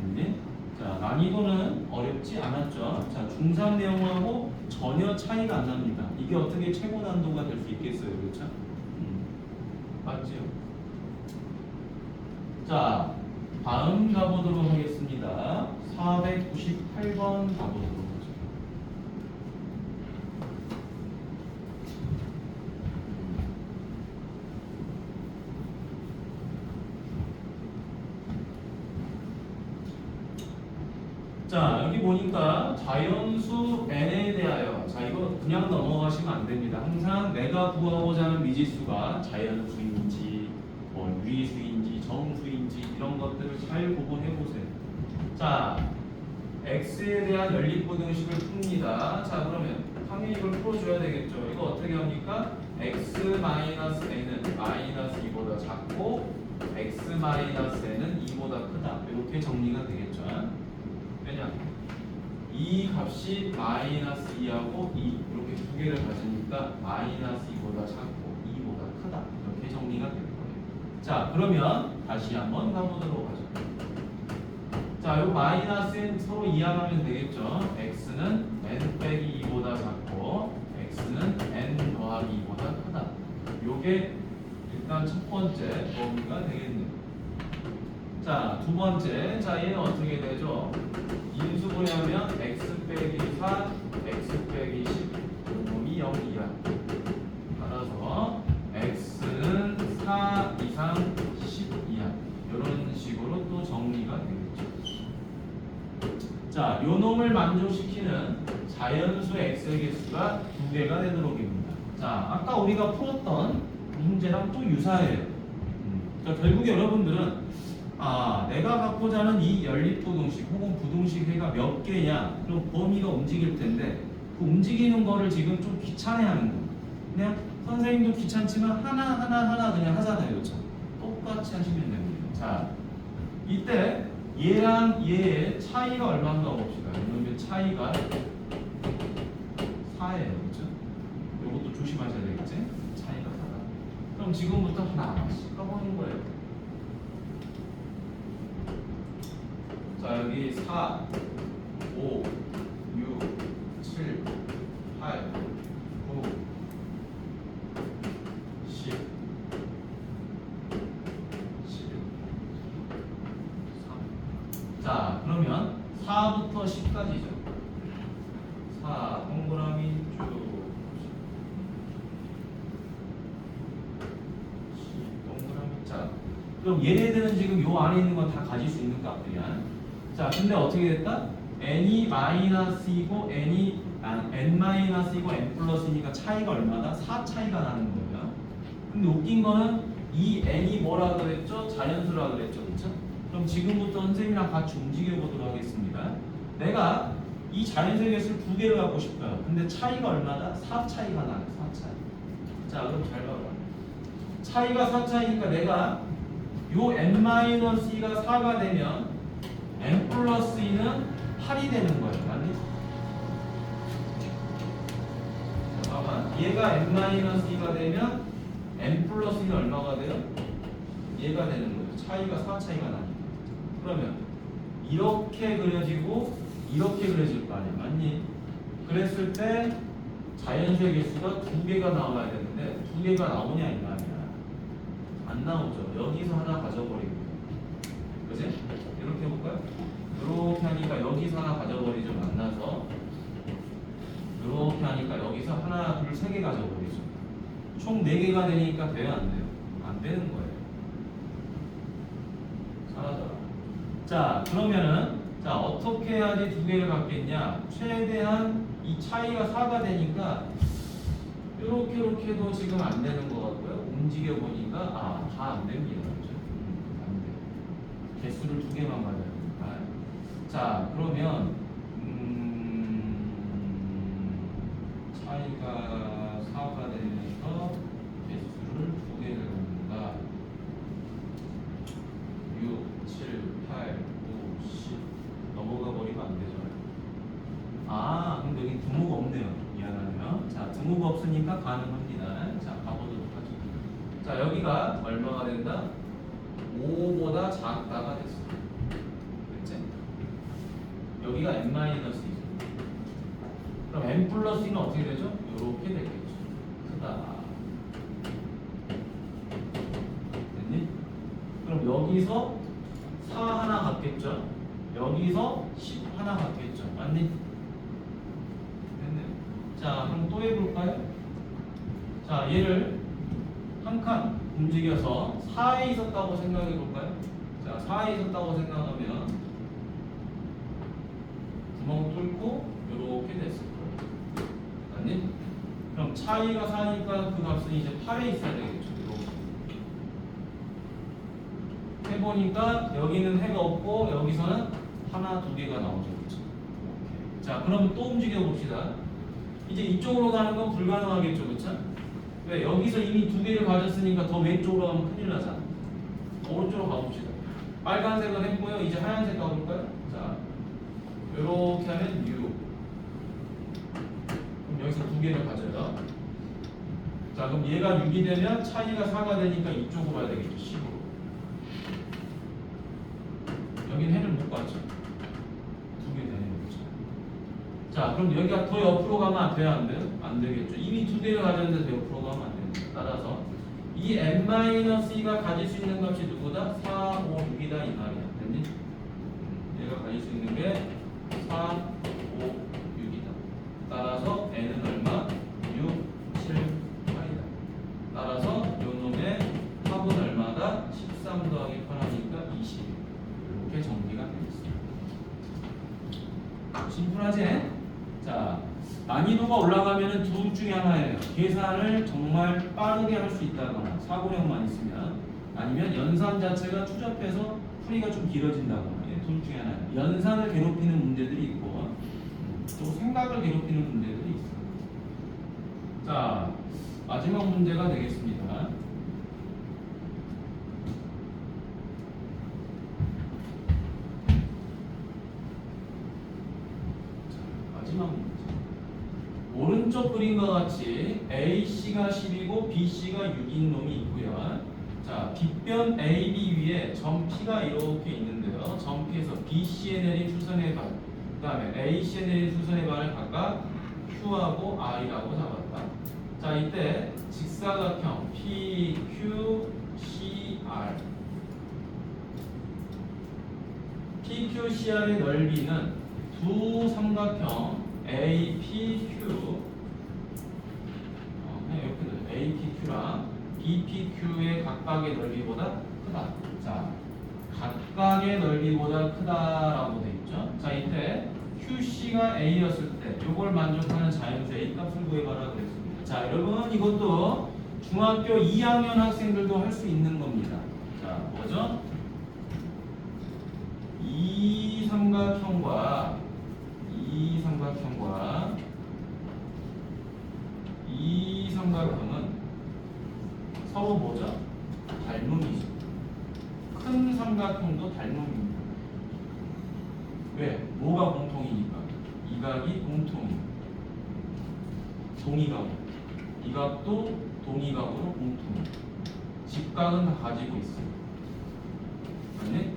알겠니? 자, 난이도는 어렵지 않았죠. 자, 중3 내용하고 전혀 차이가 안 납니다. 이게 어떻게 최고 난도가 될 수 있겠어요, 그렇죠? 맞지요? 자, 다음 가보도록 하겠습니다. 498번 가보도록 하죠. 자, 여기 보니까 자연수 n에 대하여, 자, 이거 그냥 넘어가시면 안 됩니다. 항상 내가 구하고자 하는 미지수가 자연수인지 뭐 유리수인지 정수인지 이런 것들을 잘 구분해 보세요. 자, x에 대한 연립부등식을 풉니다. 자, 그러면 당연히 이걸 풀어줘야 되겠죠. 이거 어떻게 합니까? x-n은 마이너스 2보다 작고 x-n은 2보다 크다. 이렇게 정리가 되겠죠. 왜냐? 이 값이 마이너스 2하고 2 이렇게 두 개를 가지니까 마이너스 2보다 작고 2보다 크다. 이렇게 정리가 될 거예요. 자, 그러면 다시 한번 가보도록 하죠. 자, 요 마이너스는 서로 이항하면 되겠죠. x는 n 빼기 2보다 작고 x는 n 더하기 2보다 크다. 요게 일단 첫 번째 범위가 되겠네요. 자, 두 번째. 자, 얘는 어떻게 되죠? 인수분해하면 x 빼기 4, x 빼기 10. 요 놈이 0이야. 따라서 x는 4 이상 10 이하. 이런 식으로 또 정리가 되겠죠. 자, 요 놈을 만족시키는 자연수 x의 개수가 두 개가 되도록입니다. 자, 아까 우리가 풀었던 문제랑 또 유사해요. 자, 결국에 여러분들은 내가 갖고자 하는 이 연립부등식 혹은 부등식 해가 몇 개냐, 그럼 범위가 움직일 텐데 그 움직이는 거를 지금 좀 귀찮아하는 거예요. 그냥 선생님도 귀찮지만 하나 그냥 하잖아요, 그렇죠? 똑같이 하시면 됩니다. 자, 이때 얘랑 얘의 차이가 얼마인가 봅시다. 이놈의 차이가 4예요, 그렇죠? 이것도 조심하셔야 되겠지? 차이가 4다. 그럼 지금부터 하나씩 까보는 거예요. 자, 여기 4, 5, 6, 7, 8, 9, 10, 11, 3. 자, 그러면 4부터 10까지죠. 4 동그라미 쭉 10 동그라미. 자, 그럼 얘네들은 지금 요 안에 있는 건 다 가질 수 있는 값들이야. 자, 근데 어떻게 됐다? n이 마이너스이고 n 마이너스이고 n 플러스니까 차이가 얼마다? 4 차이가 나는 거예요. 근데 웃긴 거는 이 n이 뭐라 그랬죠? 자연수라 그랬죠, 그렇죠? 그럼 지금부터 선생님이랑 같이 움직여 보도록 하겠습니다. 내가 이 자연수의 개수를 두 개를 갖고 싶어요. 근데 차이가 얼마다? 4 차이가 나요, 4 차이. 자, 그럼 잘 봐봐. 차이가 4 차이니까 내가 요 n-2가 4가 되면 n 플러스 2는 8이 되는 거예요. 맞니? 자, 봐봐. 얘가 n-2가 되면 n 플러스 2는 얼마가 돼요? 얘가 되는 거예요. 차이가 4 차이가 나니까. 그러면 이렇게 그려지고 이렇게 그려질 거 아니야. 맞니? 그랬을 때 자연수의 개수가 두 개가 나와야 되는데 두 개가 나오냐 이 말이야. 안 나오죠. 여기서 하나 가져버리고. 그지? 이렇게 해볼까요? 이렇게 하니까 여기서 하나 가져버리죠. 만나서 이렇게 하니까 여기서 하나, 둘, 세 개 가져버리죠. 총 4개가 되니까 돼요? 안 돼요? 안 되는 거예요. 사라져라. 자, 그러면은 자, 어떻게 해야지 두 개를 갖겠냐? 최대한 이 차이가 4가 되니까 이렇게 해도 지금 안 되는 것 같고요. 움직여 보니까 다 안 됩니다. 그렇죠? 안 돼요. 개수를 두 개만 가져야 되니까. 자, 그러면 차이가 4가 되면서 개수를 두 개를 갖는다. 6, 7, 8, 9, 10 넘어가 버리면 안 되죠. 근데 여기 등호가 없네요. 미안하네요. 자, 등호가 없으니까 가능합니다. 자, 가보도록 하죠. 자, 여기가 얼마가 된다? 5보다 작다가 됐어. 그렇지? 여기가 n-2. 그럼 n 플러스 2는 어떻게 되죠? 이렇게 되겠죠. 크다. 됐니? 그럼 여기서 4 하나 같겠죠? 여기서 10 하나 같겠죠? 맞니? 됐네. 자, 그럼 또 해볼까요? 자, 얘를 한 칸 움직여서 4에 있었다고 생각해 볼까요? 자, 4에 있었다고 생각하면 구멍 뚫고 이렇게 됐을 거예요. 맞니? 그럼 차이가 4니까 그 값은 이제 8에 있어야 되겠죠. 이렇게. 해보니까 여기는 해가 없고 여기서는 하나, 두 개가 나오죠. 그렇죠? 오케이. 자, 그럼 또 움직여 봅시다. 이제 이쪽으로 가는 건 불가능하겠죠. 그렇죠? 왜? 여기서 이미 두 개를 가졌으니까 더 왼쪽으로 가면 큰일 나잖아. 오른쪽으로 가봅시다. 빨간색은 했고요. 이제 하얀색 가볼까요? 자, 이렇게 하면 6. 그럼 여기서 두 개를 가져요. 자, 그럼 얘가 6이 되면 차이가 4가 되니까 이쪽으로 가야 되겠죠. 10으로. 여기는 해를 못 봤죠. 두 개 되는 거죠. 자, 그럼 여기가 더 옆으로 가면 안 돼요? 안 돼요? 안 되겠죠. 이미 두 개를 가졌는데 더 옆으로 가면 안 됩니다. 따라서 이 n-2가 가질 수 있는 값이 누구다? 4, 5, 6이다 이 말이야. 됐니? 얘가 가질 수 있는 게 4, 5, 6이다. 따라서 n은 얼마? 6, 7, 8이다. 따라서 요놈의 합은 얼마다? 13 더하기 8하니까 20. 이렇게 정리가 되겠습니다. 심플하지? 자, 난이도가 올라가면 둘 중에 하나예요. 계산을 정말 빠르게 할 수 있다거나 사고력만 있으면, 아니면 연산 자체가 추접해서 풀이가 좀 길어진다거나, 둘 중에 하나예요. 연산을 괴롭히는 문제들이 있고 또 생각을 괴롭히는 문제들이 있어요. 자, 마지막 문제가 되겠습니다. 마지막 문제. 오른쪽 그림과 같이 AC가 10이고 BC가 6인 놈이 있고요. 자, 빗변 AB 위에 점 P가 이렇게 있는데요. 점 P에서 BC에 내린 수선의 발, 그 다음에 AC에 내린 수선의 발을 각각 Q하고 I라고 잡았다. 자, 이때 직사각형 PQCR, PQCR의 넓이는 두 삼각형 APQ, 이렇게 되죠. APQ랑 BPQ의 각각의 넓이보다 크다. 자, 각각의 넓이보다 크다라고 돼 있죠. 자, 이때 QC가 A였을 때 이걸 만족하는 자연수 A 값을 구해봐라 그랬습니다. 자, 여러분 이것도 중학교 2학년 학생들도 할 수 있는 겁니다. 자, 뭐죠? 이 삼각형과 이 삼각형은 서로 뭐죠? 닮음이죠. 큰 삼각형도 닮음입니다. 왜? 뭐가 공통이니까? 이 각이 공통이에요. 동의각. 이 각도 동의각으로 공통이에요. 직각은 다 가지고 있어요. 맞니?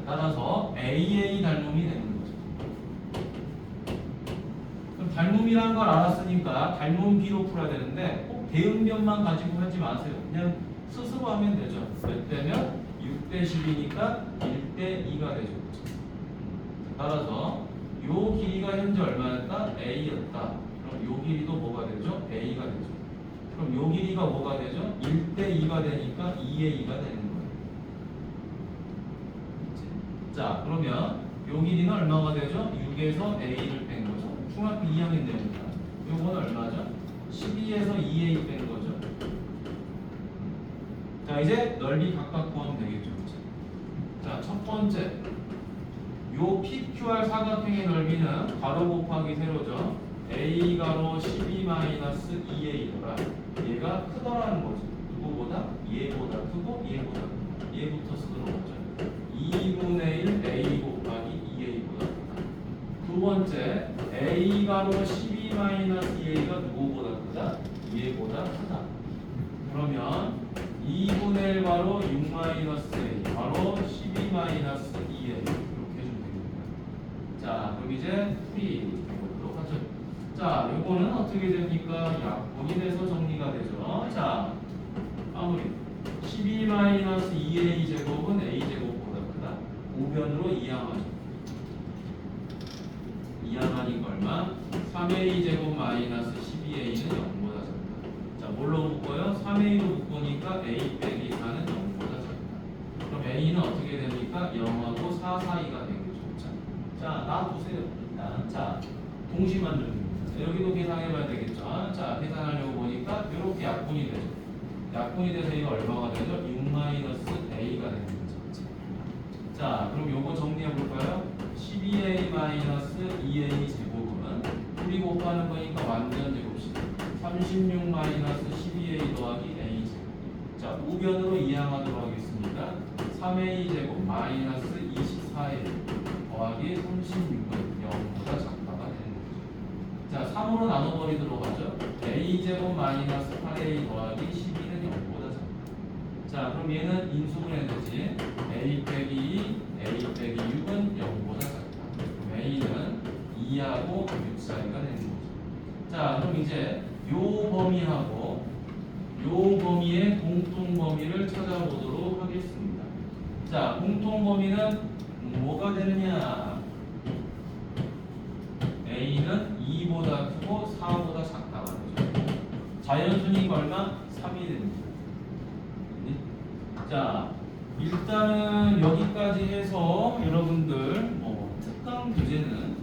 따라서 AA 닮음이 되는 거죠. 그럼 닮음이라는 걸 알았으니까 닮음 B로 풀어야 되는데 꼭 대응변만 가지고 하지 마세요. 그냥 스스로 하면 되죠. 몇 대면 6대 10이니까 1대 2가 되죠. 따라서 요 길이가 현재 얼마였다? A였다. 그럼 요 길이도 뭐가 되죠? A가 되죠. 그럼 요 길이가 뭐가 되죠? 1대 2가 되니까 2의 2가 되는 거예요. 자, 그러면 요 길이는 얼마가 되죠? 6에서 A를 뺀 거죠. 중학교 2학년 됩니다. 요건 얼마죠? 12에서 2A 뺀 거죠. 자, 이제 넓이 각각 구하면 되겠죠. 자, 첫 번째. 요 PQR 사각형의 넓이는 가로 곱하기 세로죠. A 가로 12-2A더라. 얘가 크더라는 거죠. 누구보다? 얘보다 크고 얘보다 크다. 얘부터 쓰도록 하죠. 2분의 1 A 곱하기 2A보다 크다. 두 번째, A 가로 12-2A가 누구보다 크다? 얘보다 크다. 그러면 2분의 1 가로 6-A 가로 12-2A 이렇게 해주면 됩니다. 자, 자, 그럼 이제 풀이 해보도록 하죠. 자, 요거는 어떻게 됩니까? 약분이 돼서 정리가 되죠. 자, 마무리. 12-2a 제곱은 a 제곱보다 크다. 우변으로 이항하죠. 이항하니까 얼마? 3a 제곱 마이너스 12a는 0보다 작다. 자, 뭘로 묶어요? 3a로 묶으니까 a 빼기 4는 0보다 작다. 그럼 a는 어떻게 됩니까? 0하고 4 사이가 되겠죠. 자, 놔두세요. 일단. 자, 동시만 줍니다. 여기도 계산해봐야 되겠죠. 자, 계산하려고 보니까 이렇게 약분이 되죠. 약분이 돼서 이거 얼마가 되죠? 6-a가 되는 거죠. 자, 그럼 요거 정리해볼까요? 12a-2a 제곱은 풀이 곱하는 거니까 완전 제곱식 36-12a 더하기 a 제곱. 자, 우변으로 이항하도록 하겠습니다. 3a 제곱 마이너스 24a 더하기 36은 0보다 작다가 되는 거죠. 자, 3으로 나눠버리도록 하죠. a 제곱 마이너스 8a 더하기 12는 0보다 작다. 자, 그럼 얘는 인수분해 되지. a 빼기 2, a 빼기 6은 0보다 작다. 그럼 a는 2하고 6 사이가 되는 거죠. 자, 그럼 이제 요 범위하고 요 범위의 공통 범위를 찾아보도록 하겠습니다. 자, 공통 범위는 뭐가 되느냐? a는 2보다 크고 4보다 작다가 되죠. 자연수니까 얼마? 3이 됩니다. 자, 일단은 여기까지 해서 여러분들 특강 교재는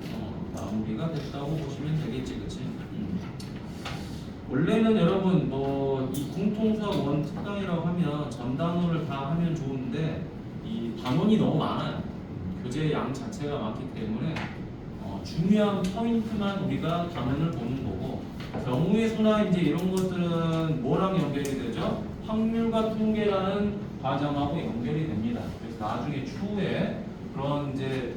마무리가 됐다고 보시면 되겠지, 그치? 원래는 여러분 이 공통수학 원 특강이라고 하면 전 단원을 다 하면 좋은데 이 단원이 너무 많아요. 교재 양 자체가 많기 때문에 중요한 포인트만 우리가 단원을 보는 거고, 경우의 수나 이제 이런 것들은 뭐랑 연결이 되죠? 확률과 통계라는 과정하고 연결이 됩니다. 그래서 나중에 추후에 그런 이제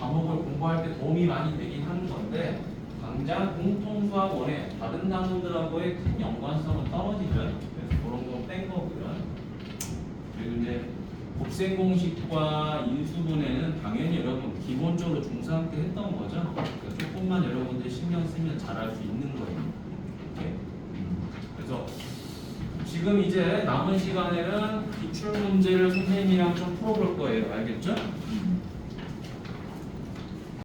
과목을 공부할 때 도움이 많이 되긴 하는 건데, 당장 공통수학원에 다른 단원들하고의 큰 연관성은 떨어지죠. 그래서 그런 거 뺀 거고요. 그리고 이제 곱셈 공식과 인수분해는 당연히 여러분 기본적으로 중3 때 했던 거죠. 그러니까 조금만 여러분들 신경 쓰면 잘할 수 있는 거예요. 이렇게. 그래서 지금 이제 남은 시간에는 기출 문제를 선생님이랑 좀 풀어볼 거예요. 알겠죠?